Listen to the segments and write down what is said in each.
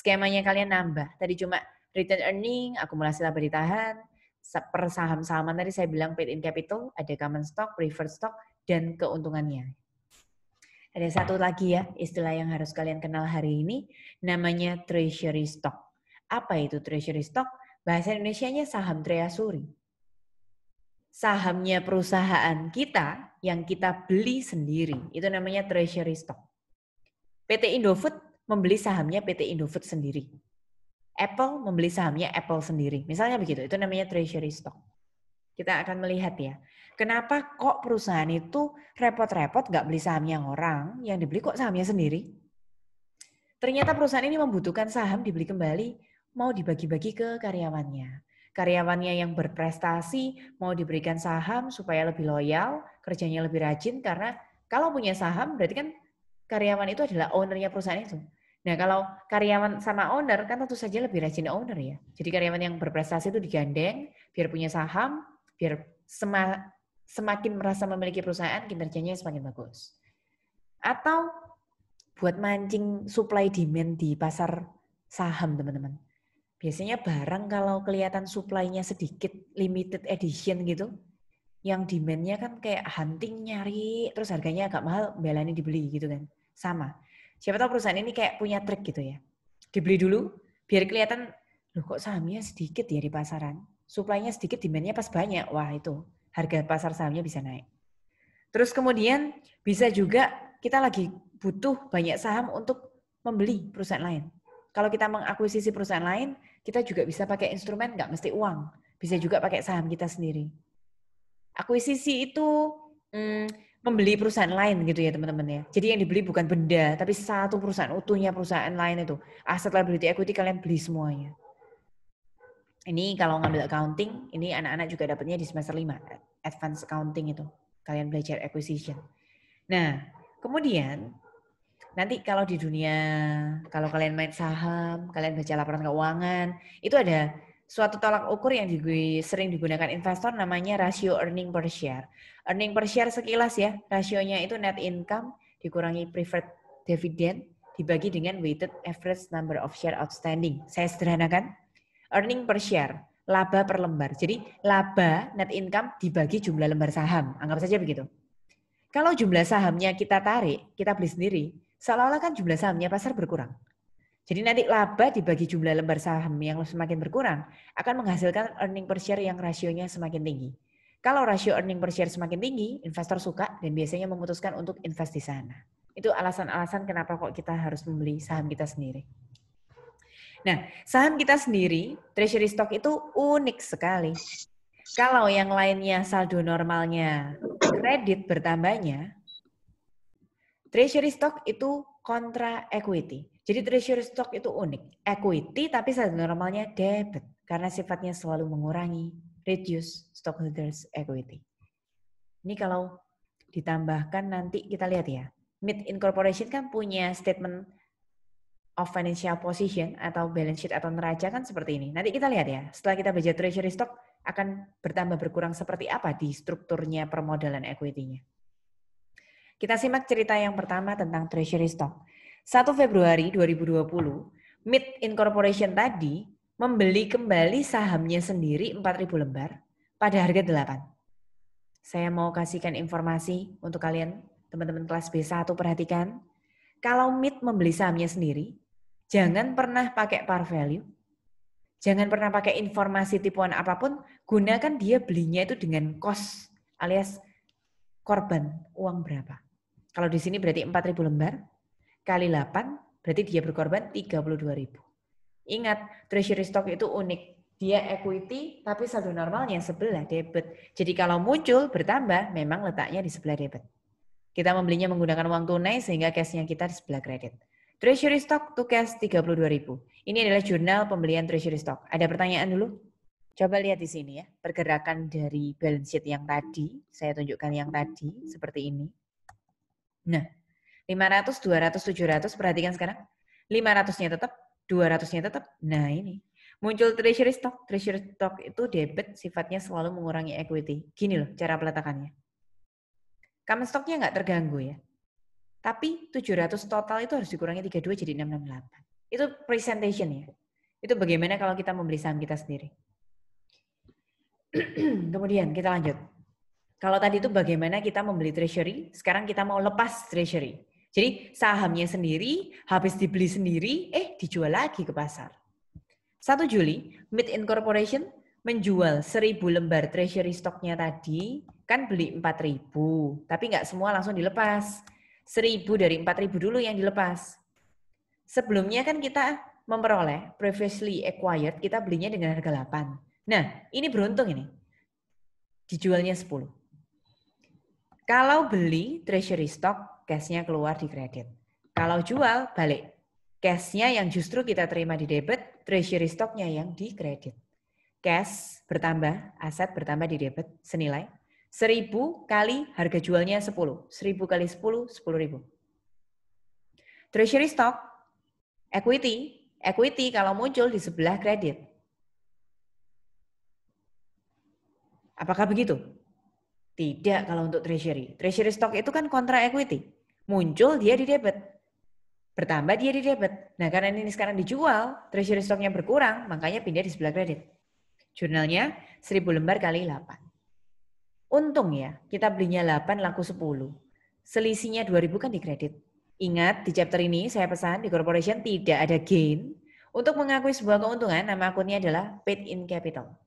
skemanya kalian nambah. Tadi cuma return earning, akumulasi laba ditahan, per saham-sahaman tadi saya bilang paid in capital, ada common stock, preferred stock, dan keuntungannya. Ada satu lagi ya, istilah yang harus kalian kenal hari ini, namanya treasury stock. Apa itu treasury stock? Bahasa Indonesianya saham treasury. Sahamnya perusahaan kita yang kita beli sendiri, itu namanya treasury stock. PT Indofood membeli sahamnya PT Indofood sendiri. Apple membeli sahamnya Apple sendiri. Misalnya begitu, itu namanya treasury stock. Kita akan melihat ya, kenapa kok perusahaan itu repot-repot nggak beli sahamnya orang, yang dibeli kok sahamnya sendiri. Ternyata perusahaan ini membutuhkan saham dibeli kembali, mau dibagi-bagi ke karyawannya. Karyawannya yang berprestasi mau diberikan saham supaya lebih loyal, kerjanya lebih rajin, karena kalau punya saham berarti kan karyawan itu adalah ownernya perusahaan itu. Nah kalau karyawan sama owner kan tentu saja lebih rajin owner ya. Jadi karyawan yang berprestasi itu digandeng biar punya saham, biar semakin merasa memiliki perusahaan, kinerjanya semakin bagus. Atau buat mancing supply demand di pasar saham teman-teman. Biasanya barang kalau kelihatan supply-nya sedikit, limited edition gitu, yang demand-nya kan kayak hunting nyari, terus harganya agak mahal, belani dibeli gitu kan. Sama. Siapa tahu perusahaan ini kayak punya trik gitu ya. Dibeli dulu, biar kelihatan, loh kok sahamnya sedikit ya di pasaran. Supply-nya sedikit, demand-nya pas banyak. Wah itu, harga pasar sahamnya bisa naik. Terus kemudian bisa juga kita lagi butuh banyak saham untuk membeli perusahaan lain. Kalau kita mengakuisisi perusahaan lain, kita juga bisa pakai instrumen, nggak mesti uang. Bisa juga pakai saham kita sendiri. Akuisisi itu membeli perusahaan lain gitu ya teman-teman ya. Jadi yang dibeli bukan benda, tapi satu perusahaan utuhnya perusahaan lain itu. Aset liability equity kalian beli semuanya. Ini kalau ngambil accounting, ini anak-anak juga dapatnya di semester 5, advance accounting itu. Kalian belajar acquisition. Nah, kemudian nanti kalau di dunia, kalau kalian main saham, kalian baca laporan keuangan, itu ada suatu tolak ukur yang sering digunakan investor namanya rasio earning per share. Earning per share sekilas ya, rasionya itu net income dikurangi preferred dividend dibagi dengan weighted average number of share outstanding. Saya sederhanakan, earning per share, laba per lembar. Jadi laba net income dibagi jumlah lembar saham, anggap saja begitu. Kalau jumlah sahamnya kita tarik, kita beli sendiri, seolah-olah kan jumlah sahamnya pasar berkurang. Jadi nanti laba dibagi jumlah lembar saham yang semakin berkurang akan menghasilkan earning per share yang rasionya semakin tinggi. Kalau rasio earning per share semakin tinggi, investor suka dan biasanya memutuskan untuk invest di sana. Itu alasan-alasan kenapa kok kita harus membeli saham kita sendiri. Nah, saham kita sendiri, treasury stock itu unik sekali. Kalau yang lainnya saldo normalnya kredit bertambahnya, treasury stock itu kontra equity. Jadi treasury stock itu unik. Equity tapi saldo normalnya debit karena sifatnya selalu mengurangi, reduce stockholders equity. Ini kalau ditambahkan nanti kita lihat ya. MIT Incorporation kan punya statement of financial position atau balance sheet atau neraca kan seperti ini. Nanti kita lihat ya. Setelah kita baca treasury stock akan bertambah berkurang seperti apa di strukturnya permodalan equity-nya. Kita simak cerita yang pertama tentang treasury stock. 1 Februari 2020, MIT Incorporation tadi membeli kembali sahamnya sendiri 4.000 lembar pada harga 8. Saya mau kasihkan informasi untuk kalian, teman-teman kelas B1, perhatikan. Kalau MIT membeli sahamnya sendiri, jangan pernah pakai par value, jangan pernah pakai informasi tipuan apapun, gunakan dia belinya itu dengan cost alias korban uang berapa. Kalau di sini berarti 4.000 lembar, kali 8, berarti dia berkorban 32.000. Ingat, treasury stock itu unik. Dia equity, tapi saldo normalnya sebelah debit. Jadi kalau muncul, bertambah, memang letaknya di sebelah debit. Kita membelinya menggunakan uang tunai, sehingga cashnya kita di sebelah kredit. Treasury stock to cash 32.000. Ini adalah jurnal pembelian treasury stock. Ada pertanyaan dulu? Coba lihat di sini ya, pergerakan dari balance sheet yang tadi. Saya tunjukkan yang tadi, seperti ini. Nah, 500, 200, 700, perhatikan sekarang. 500-nya tetap, 200-nya tetap. Nah ini, muncul treasury stock. Treasury stock itu debit, sifatnya selalu mengurangi equity. Gini loh cara peletakannya. Common stock-nya nggak terganggu ya. Tapi 700 total itu harus dikurangi 32 jadi 668. Itu presentation ya. Itu bagaimana kalau kita membeli saham kita sendiri. Kemudian kita lanjut. Kalau tadi itu bagaimana kita membeli treasury, sekarang kita mau lepas treasury. Jadi sahamnya sendiri, habis dibeli sendiri, dijual lagi ke pasar. 1 Juli, Mid Incorporation menjual 1.000 lembar treasury stoknya tadi, kan beli 4.000, tapi nggak semua langsung dilepas. 1.000 dari 4.000 dulu yang dilepas. Sebelumnya kan kita memperoleh previously acquired, kita belinya dengan harga 8. Nah, ini beruntung ini. Dijualnya 10. Kalau beli treasury stock, cash-nya keluar di kredit. Kalau jual, balik. Cash-nya yang justru kita terima di debit, treasury stock-nya yang di kredit. Cash bertambah, aset bertambah di debit, senilai 1.000 kali harga jualnya 10. 1.000 kali 10, 10.000. Treasury stock, equity. Equity kalau muncul di sebelah kredit. Apakah begitu? Tidak kalau untuk treasury. Treasury stock itu kan kontra equity. Muncul dia di debit. Bertambah dia di debit. Nah karena ini sekarang dijual, treasury stocknya berkurang, makanya pindah di sebelah kredit. Jurnalnya 1.000 lembar kali 8. Untung ya, kita belinya 8 laku 10. Selisihnya 2.000 kan di kredit. Ingat di chapter ini saya pesan di corporation tidak ada gain. Untuk mengakui sebuah keuntungan, nama akunnya adalah paid in capital.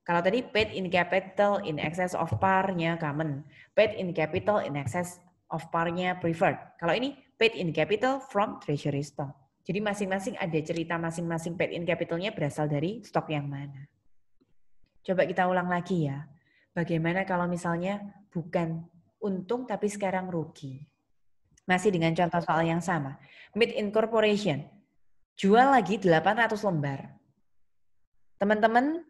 Kalau tadi paid in capital in excess of par-nya common. Paid in capital in excess of par-nya preferred. Kalau ini paid in capital from treasury stock. Jadi masing-masing ada cerita masing-masing paid in capital-nya berasal dari stok yang mana. Coba kita ulang lagi ya. Bagaimana kalau misalnya bukan untung tapi sekarang rugi. Masih dengan contoh soal yang sama. Mid Incorporation. Jual lagi 800 lembar. Teman-teman,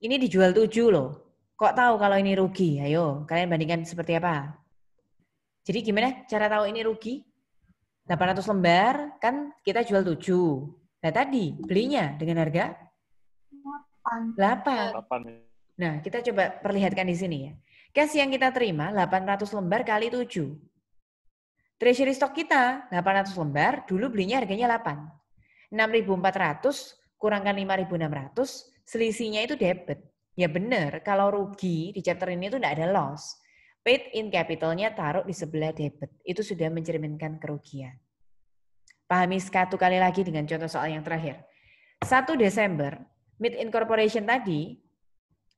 ini dijual 7 loh. Kok tahu kalau ini rugi? Ayo, kalian bandingkan seperti apa? Jadi gimana cara tahu ini rugi? 800 lembar, kan kita jual 7. Nah tadi, belinya dengan harga? 8. Nah, kita coba perlihatkan di sini ya. Cash yang kita terima 800 lembar kali 7. Treasury stock kita 800 lembar, dulu belinya harganya 8. 6.400 kurangkan 5.600, selisihnya itu debit. Ya benar, kalau rugi di chapter ini itu tidak ada loss. Paid in capital-nya taruh di sebelah debit. Itu sudah mencerminkan kerugian. Pahami satu kali lagi dengan contoh soal yang terakhir. 1 Desember, Mid Incorporation tadi,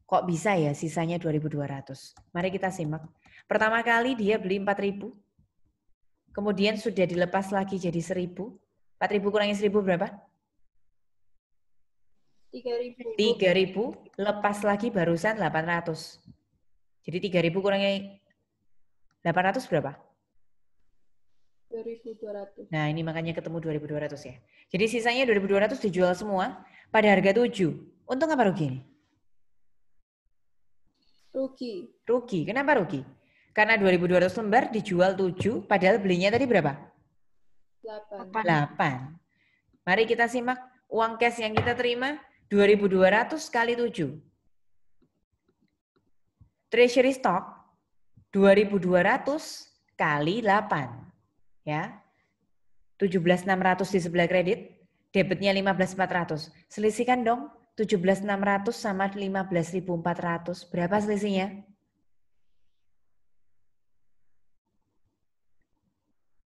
kok bisa ya sisanya 2.200? Mari kita simak. Pertama kali dia beli 4.000. Kemudian sudah dilepas lagi jadi 1.000. 4.000 kurangi 1.000 berapa? 3.000, lepas lagi barusan 800. Jadi 3.000 kurangi 800 berapa? 2.200. Nah ini makanya ketemu 2.200 ya. Jadi sisanya 2.200 dijual semua pada harga 7. Untung apa rugi nih? Rugi. Rugi. Kenapa rugi? Karena 2.200 lembar dijual 7, padahal belinya tadi berapa? 8. 8. Mari kita simak uang cash yang kita terima 2.200 kali 7. Treasury stock 2.200 kali 8. Ya. 17.600 di sebelah kredit, debitnya 15.400. Selisihkan dong 17.600 sama 15.400. Berapa selisihnya?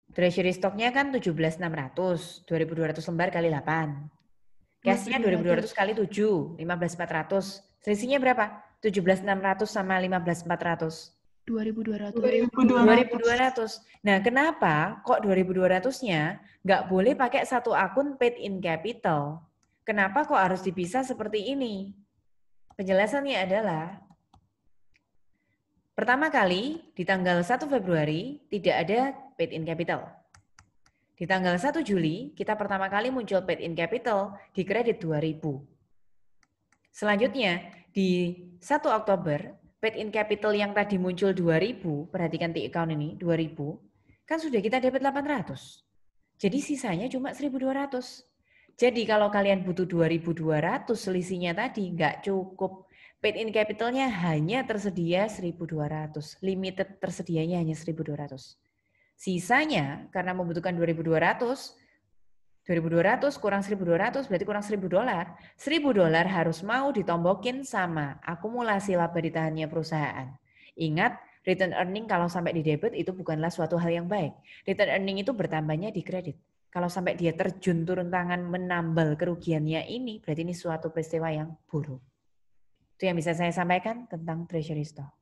Treasury stocknya kan 17.600, 2.200 lembar kali 8. Cash-nya 2.200 kali 7, 15.400. Selisihnya berapa? 17.600 sama 15.400. 2.200. 2.200. Nah, kenapa kok 2.200-nya nggak boleh pakai satu akun paid in capital? Kenapa kok harus dipisah seperti ini? Penjelasannya adalah, pertama kali di tanggal 1 Februari tidak ada paid in capital. Di tanggal 1 Juli, kita pertama kali muncul paid in capital di kredit 2.000. Selanjutnya, di 1 Oktober, paid in capital yang tadi muncul 2.000, perhatikan di account ini, 2.000, kan sudah kita debit 800. Jadi sisanya cuma 1.200. Jadi kalau kalian butuh 2.200 selisihnya tadi, nggak cukup. Paid in capitalnya hanya tersedia 1.200. Limited tersedianya hanya 1.200. Sisanya karena membutuhkan 2.200, 2.200 kurang 1.200 berarti kurang $1.000. $1.000 harus mau ditombokin sama akumulasi laba ditahannya perusahaan. Ingat, return earning kalau sampai di debit itu bukanlah suatu hal yang baik. Return earning itu bertambahnya di kredit. Kalau sampai dia terjun turun tangan menambal kerugiannya ini, berarti ini suatu peristiwa yang buruk. Itu yang bisa saya sampaikan tentang treasury stock.